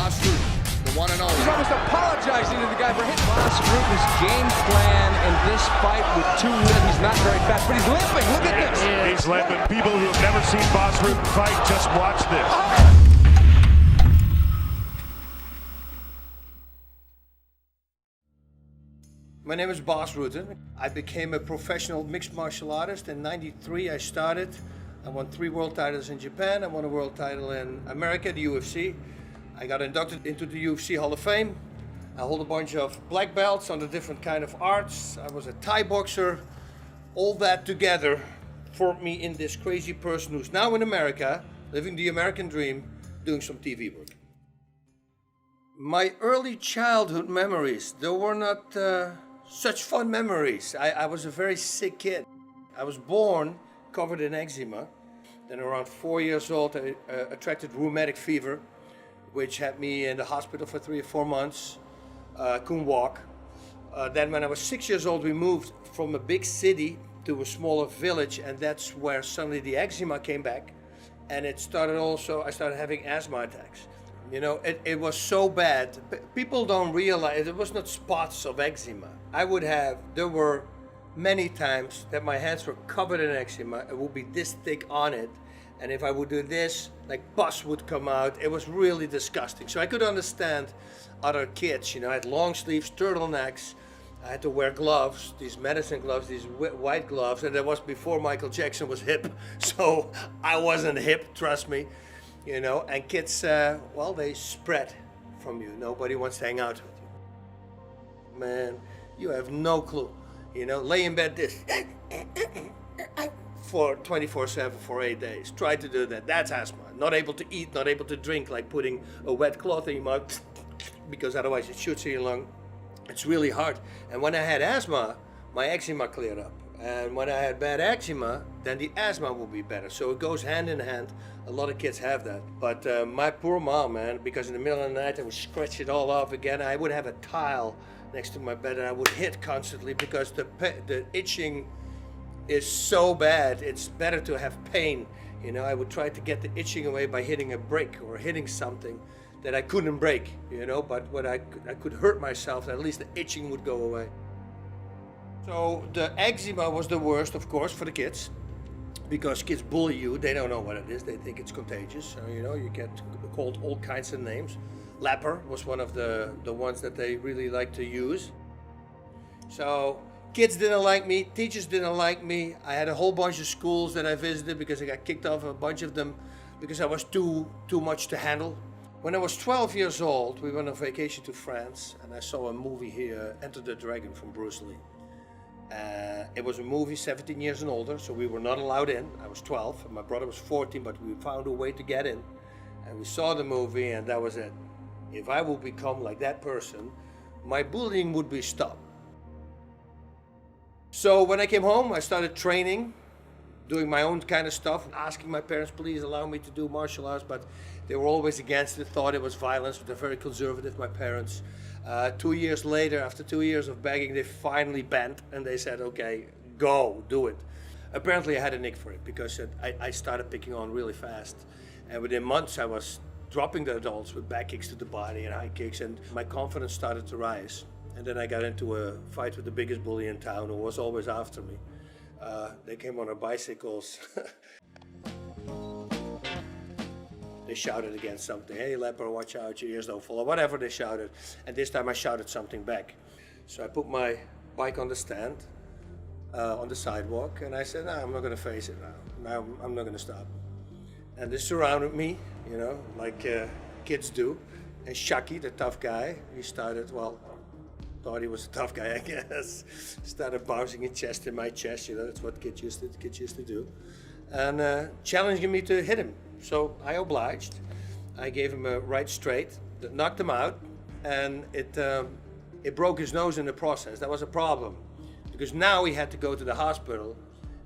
Bas Rutten, the one and only. He's almost apologizing to the guy for hitting. Bas Rutten's game plan in this fight with 2 wins. He's not very fast, but he's limping. Look at this. He's limping. People who have never seen Bas Rutten fight, just watch this. My name is Bas Rutten. I became a professional mixed martial artist. In '93 I started. I won 3 world titles in Japan. I won a world title in America, the UFC. I got inducted into the UFC Hall of Fame. I hold a bunch of black belts on the different kind of arts. I was a Thai boxer. All that together formed me in this crazy person who's now in America, living the American dream, doing some TV work. My early childhood memories, they were not such fun memories. I was a very sick kid. I was born covered in eczema. Then around 4 years old, I attracted rheumatic fever, which had me in the hospital for 3 or 4 months. Couldn't walk. Then when I was 6 years old, we moved from a big city to a smaller village, and that's where suddenly the eczema came back. And it started also, I started having asthma attacks. You know, it was so bad. People don't realize it was not spots of eczema. There were many times that my hands were covered in eczema. It would be this thick on it. And if I would do this, like pus would come out. It was really disgusting. So I could understand other kids, you know, I had long sleeves, turtlenecks. I had to wear gloves, these medicine gloves, these white gloves. And that was before Michael Jackson was hip. So I wasn't hip, trust me. You know, and kids, well, they spread from you. Nobody wants to hang out with you. Man, you have no clue. You know, lay in bed this for 24/7 for 8 days. Try to do that. That's asthma. Not able to eat, not able to drink, like putting a wet cloth in your mouth because otherwise it shoots in your lung. It's really hard. And when I had asthma, my eczema cleared up. And when I had bad eczema, then the asthma will be better. So it goes hand in hand. A lot of kids have that. But my poor mom, man, because in the middle of the night I would scratch it all off again. I would have a tile next to my bed and I would hit constantly because the itching is so bad. It's better to have pain. You know, I would try to get the itching away by hitting a brick or hitting something that I couldn't break, you know, but when I could hurt myself, at least the itching would go away. So the eczema was the worst, of course, for the kids, because kids bully you. They don't know what it is. They think it's contagious. So, you know, you get called all kinds of names. Leper was one of the ones that they really like to use. So kids didn't like me. Teachers didn't like me. I had a whole bunch of schools that I visited because I got kicked off a bunch of them because I was too much to handle. When I was 12 years old, we went on vacation to France, and I saw a movie here, Enter the Dragon, from Bruce Lee. It was a movie 17 years and older, so we were not allowed in. I was 12, and my brother was 14, but we found a way to get in. And we saw the movie, and that was it. If I would become like that person, my bullying would be stopped. So when I came home, I started training, doing my own kind of stuff, asking my parents, please allow me to do martial arts, but they were always against it, thought it was violence. They're very conservative, my parents. 2 years later, after 2 years of begging, they finally bent and they said, okay, go, do it. Apparently I had a nick for it because I started picking on really fast. And within months I was dropping the adults with back kicks to the body and high kicks, and my confidence started to rise. And then I got into a fight with the biggest bully in town who was always after me. They came on their bicycles. They shouted against something. Hey, leper, watch out, your ears don't fall, or whatever they shouted. And this time I shouted something back. So I put my bike on the stand, on the sidewalk, and I said, no, I'm not going to face it now. Now I'm not going to stop. And they surrounded me, you know, like kids do. And Shaki, the tough guy, he started, well, thought he was a tough guy, I guess. Started bouncing his chest in my chest, you know, that's what kids used to do. And challenging me to hit him. So I obliged. I gave him a right straight that knocked him out, and it broke his nose in the process. That was a problem, because now he had to go to the hospital,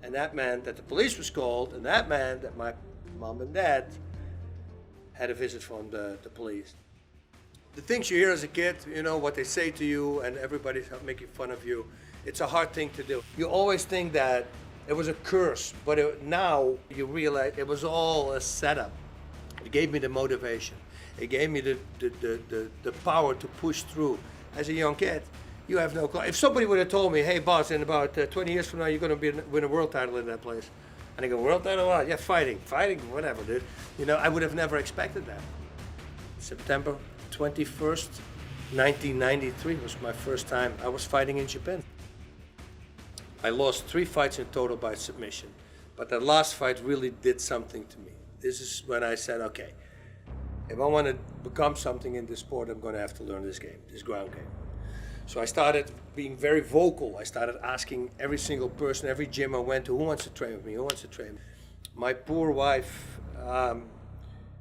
and that meant that the police was called, and that meant that my mom and dad had a visit from the police. The things you hear as a kid, you know, what they say to you, and everybody's making fun of you, it's a hard thing to do. You always think that it was a curse, but now you realize it was all a setup. It gave me the motivation. It gave me the power to push through. As a young kid, you have no clue. If somebody would have told me, hey, Bas, in about 20 years from now, you're going to win a world title in that place. And I go, world title? What? Yeah, fighting, whatever, dude. You know, I would have never expected that. September 21st, 1993 was my first time I was fighting in Japan. I lost 3 fights in total by submission, but that last fight really did something to me. This is when I said, okay, if I want to become something in this sport, I'm going to have to learn this game, this ground game. So I started being very vocal. I started asking every single person, every gym I went to, who wants to train with me, who wants to train with me? My poor wife,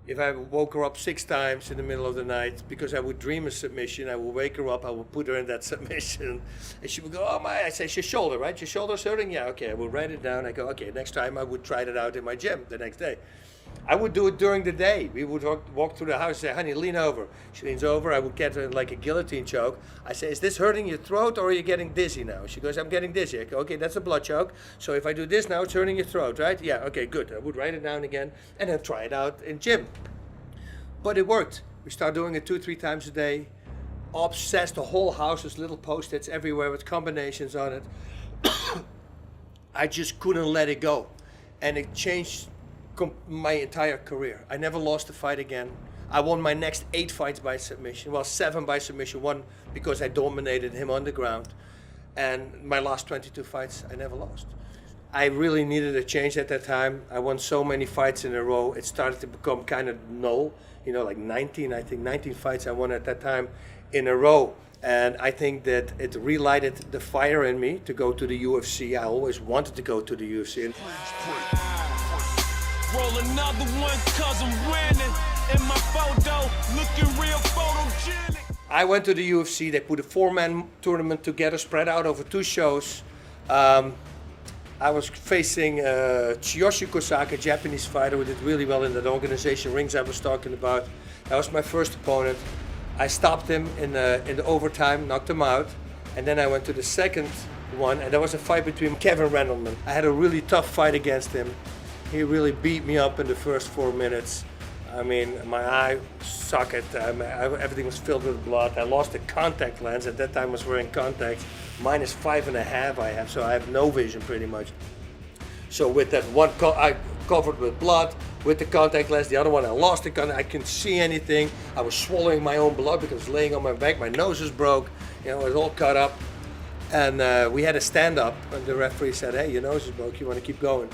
if I woke her up 6 times in the middle of the night, because I would dream a submission, I would wake her up, I would put her in that submission, and she would go, oh my, I say, your shoulder, right? Your shoulder's hurting? Yeah, okay, I would write it down. I go, okay, next time I would try it out in my gym the next day. I would do it during the day. We would walk through the house and say, honey, lean over. She leans over, I would get her like a guillotine choke. I say, is this hurting your throat or are you getting dizzy now? She goes, I'm getting dizzy. I go, okay, that's a blood choke. So if I do this now, it's hurting your throat, right? Yeah, okay, good. I would write it down again and then try it out in gym. But it worked. We started doing it 2-3 times a day. Obsessed, the whole house was little post-its everywhere with combinations on it. I just couldn't let it go. And it changed my entire career. I never lost a fight again. I won my next 8 fights by submission. Well, 7 by submission, 1 because I dominated him on the ground. And my last 22 fights, I never lost. I really needed a change at that time. I won so many fights in a row, it started to become kind of null. You know, like 19 fights I won at that time in a row. And I think that it relighted the fire in me to go to the UFC. I always wanted to go to the UFC. Roll another one cause I'm winning. In my photo, looking real photogenic. I went to the UFC. They put a 4-man tournament together, spread out over 2 shows. I was facing Tsuyoshi Kosaka, a Japanese fighter who did really well in that organization, rings I was talking about. That was my first opponent. I stopped him in the overtime, knocked him out, and then I went to the second one, and that was a fight between Kevin Randleman. I had a really tough fight against him. He really beat me up in the first 4 minutes. I mean, my eye socket, everything was filled with blood. I lost a contact lens. At that time I was wearing contacts. Minus 5.5 I have, so I have no vision pretty much. So with that one, I covered with blood, with the contact lens. The other one, I lost the contact. I couldn't see anything. I was swallowing my own blood because I was laying on my back. My nose was broke. You know, it was all cut up. And we had a stand-up, and the referee said, hey, your nose is broke. You want to keep going?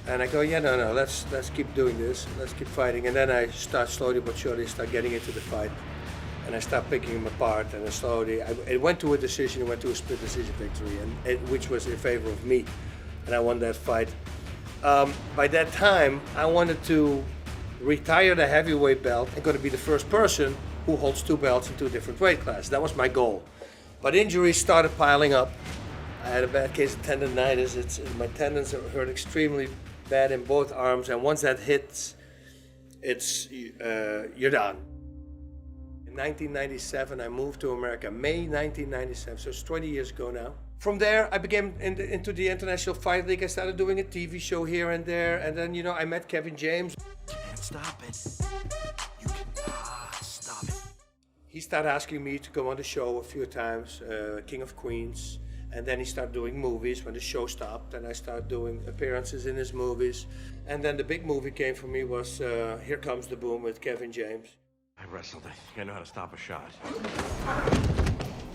And I go, yeah, no, let's keep doing this. Let's keep fighting. And then I start slowly but surely start getting into the fight. And I start picking him apart, and it went to a decision, it went to a split decision victory, which was in favor of me. And I won that fight. By that time, I wanted to retire the heavyweight belt and going to be the first person who holds 2 belts in 2 different weight classes. That was my goal. But injuries started piling up. I had a bad case of tendonitis. My tendons hurt extremely bad in both arms, and once that hits, you're done. In 1997, I moved to America, May 1997, so it's 20 years ago now. From there, I began into the International Fight League. I started doing a TV show here and there, and then, you know, I met Kevin James. Can't stop it. You cannot stop it. He started asking me to come on the show a few times, King of Queens, and then he started doing movies when the show stopped, and I started doing appearances in his movies. And then the big movie came for me was Here Comes the Boom with Kevin James. I wrestled. I think I know how to stop a shot.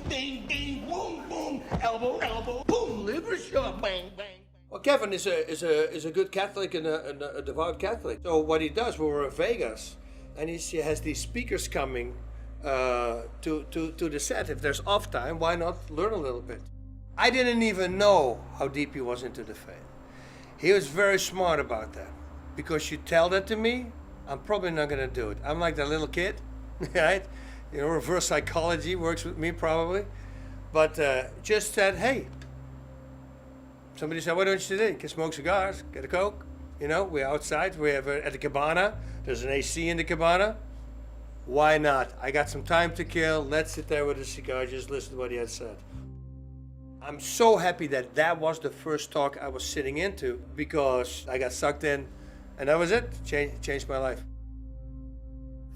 Ding, ding, boom, boom. Elbow, elbow, boom. Liver shot, bang, bang. Well, Kevin is a good Catholic and a devout Catholic. So what he does, we were in Vegas, and he has these speakers coming to the set. If there's off time, why not learn a little bit? I didn't even know how deep he was into the faith. He was very smart about that. Because you tell that to me, I'm probably not going to do it. I'm like that little kid, right? You know, reverse psychology works with me probably. But just said, hey, somebody said, why don't you today? You can smoke cigars, get a Coke. You know, we're outside, we have at the cabana. There's an AC in the cabana. Why not? I got some time to kill. Let's sit there with a cigar, just listen to what he had said. I'm so happy that was the first talk I was sitting into, because I got sucked in, and that was it. Changed my life.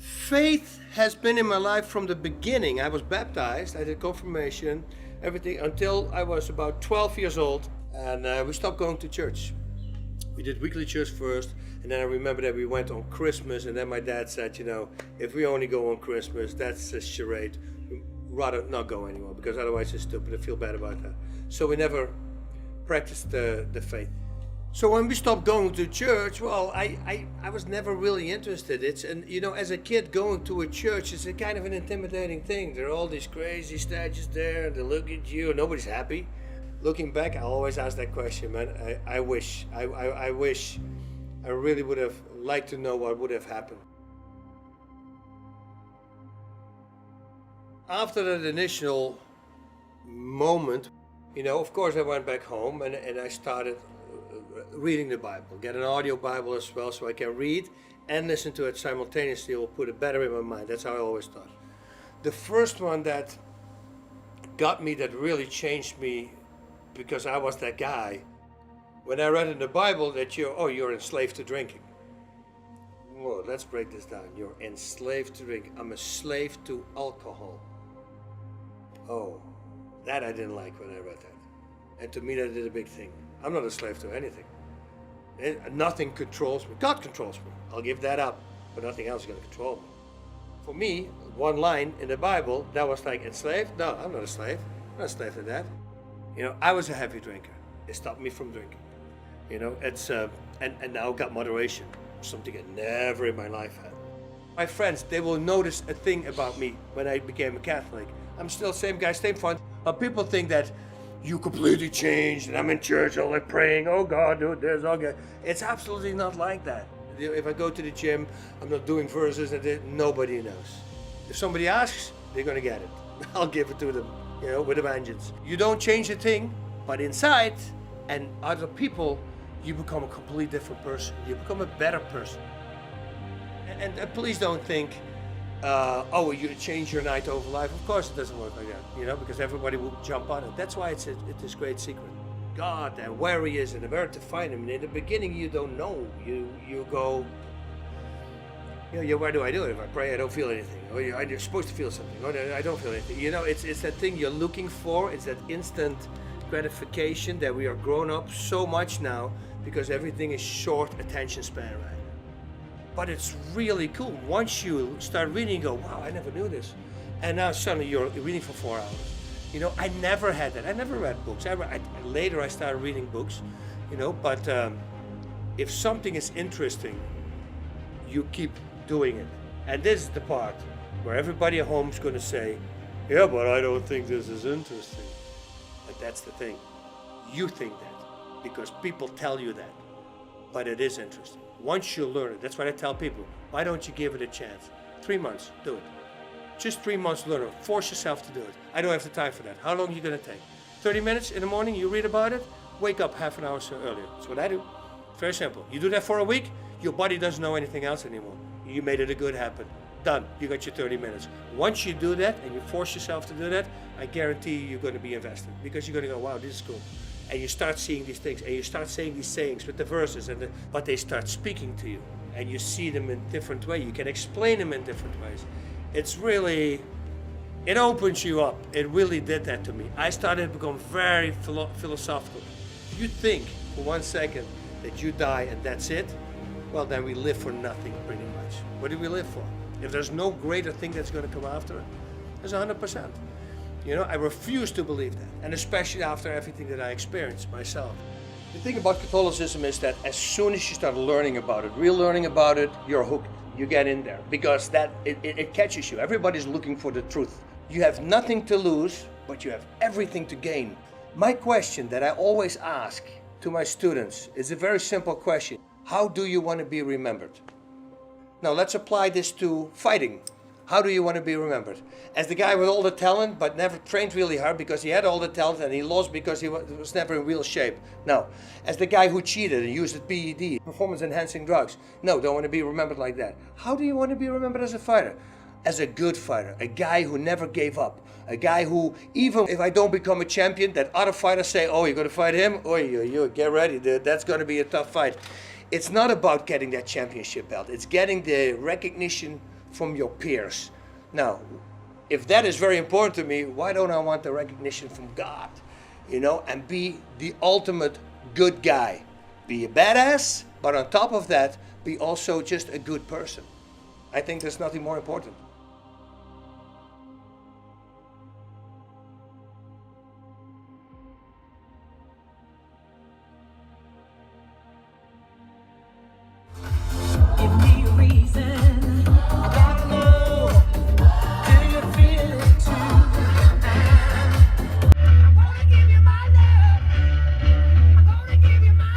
Faith has been in my life from the beginning. I was baptized, I did confirmation, everything until I was about 12 years old, and we stopped going to church. We did weekly church first, and then I remember that we went on Christmas, and then my dad said, you know, if we only go on Christmas, that's a charade. We'd rather not go anymore, because otherwise it's stupid. I feel bad about that. So we never practiced the faith. So when we stopped going to church, well, I was never really interested. And you know, as a kid going to a church is a kind of an intimidating thing. There are all these crazy statues there, and they look at you, and nobody's happy. Looking back, I always ask that question, man. I wish I really would have liked to know what would have happened. After that initial moment, you know, of course I went back home and I started reading the Bible, get an audio Bible as well, so I can read and listen to it simultaneously. It will put it better in my mind. That's how I always thought. The first one that got me, that really changed me, because I was that guy, when I read in the Bible that you're enslaved to drinking. Whoa, let's break this down. You're enslaved to drinking. I'm a slave to alcohol. Oh, that I didn't like when I read that. And to me that did a big thing. I'm not a slave to anything. Nothing controls me. God controls me. I'll give that up, but nothing else is going to control me. For me, one line in the Bible, that was like, enslaved? No, I'm not a slave. I'm not a slave to that. You know, I was a heavy drinker. It stopped me from drinking. You know, it's and now I've got moderation, something I never in my life had. My friends, they will notice a thing about me when I became a Catholic. I'm still same guy, same fun. But people think that you completely changed, and I'm in church all like praying, oh God, do this, oh God. It's absolutely not like that. If I go to the gym, I'm not doing verses, and nobody knows. If somebody asks, they're gonna get it. I'll give it to them, you know, with a vengeance. You don't change a thing, but inside and other people, you become a completely different person. You become a better person. And please don't think, oh, you change your night over life. Of course it doesn't work like that, you know, because everybody will jump on it. That's why it's this great secret. God, and where he is and where to find him. And in the beginning, you don't know. You go, you know, where do I do it? If I pray, I don't feel anything. Or you're supposed to feel something. Or I don't feel anything. You know, it's that thing you're looking for. It's that instant gratification that we are grown up so much now because everything is short attention span right now. But it's really cool. Once you start reading, you go, wow, I never knew this. And now suddenly you're reading for 4 hours. You know, I never had that. I never read books. Later I started reading books, you know, but if something is interesting, you keep doing it. And this is the part where everybody at home is going to say, yeah, but I don't think this is interesting. But that's the thing. You think that because people tell you that. But it is interesting. Once you learn it, that's what I tell people. Why don't you give it a chance? 3 months, do it. Just 3 months learn it. Force yourself to do it. I don't have the time for that. How long are you going to take? 30 minutes in the morning, you read about it, wake up half an hour earlier. That's what I do. Very simple. You do that for a week, your body doesn't know anything else anymore. You made it a good habit. Done. You got your 30 minutes. Once you do that and you force yourself to do that, I guarantee you're going to be invested because you're going to go, wow, this is cool. And you start seeing these things and you start saying these sayings with the verses, but they start speaking to you and you see them in different ways. You can explain them in different ways. It's really, it opens you up. It really did that to me. I started to become very philosophical. You think for 1 second that you die and that's it, well then we live for nothing pretty much. What do we live for? If there's no greater thing that's going to come after it, it's 100%. You know, I refuse to believe that, and especially after everything that I experienced myself. The thing about Catholicism is that as soon as you start learning about it, real learning about it, you're hooked. You get in there because that it catches you. Everybody's looking for the truth. You have nothing to lose, but you have everything to gain. My question that I always ask to my students is a very simple question. How do you want to be remembered? Now let's apply this to fighting. How do you want to be remembered? As the guy with all the talent but never trained really hard because he had all the talent and he lost because he was never in real shape? No. As the guy who cheated and used PED, performance enhancing drugs? No, don't want to be remembered like that. How do you want to be remembered as a fighter? As a good fighter, a guy who never gave up, a guy who, even if I don't become a champion, that other fighters say, oh, you're going to fight him? Oh, you get ready, dude. That's going to be a tough fight. It's not about getting that championship belt. It's getting the recognition from your peers. Now, if that is very important to me, why don't I want the recognition from God? You know, and be the ultimate good guy. Be a badass, but on top of that, be also just a good person. I think there's nothing more important. Give me a reason. I gotta know. Do you feel it too? I'm gonna give you my love. I'm gonna give you my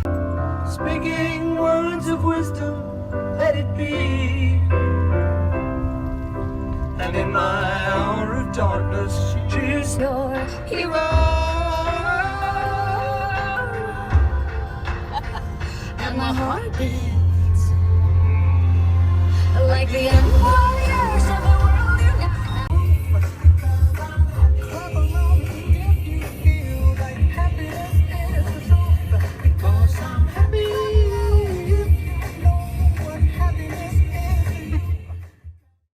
love. Speaking words of wisdom, let it be. And in my hour of darkness, she's your hero. And my heart beats like the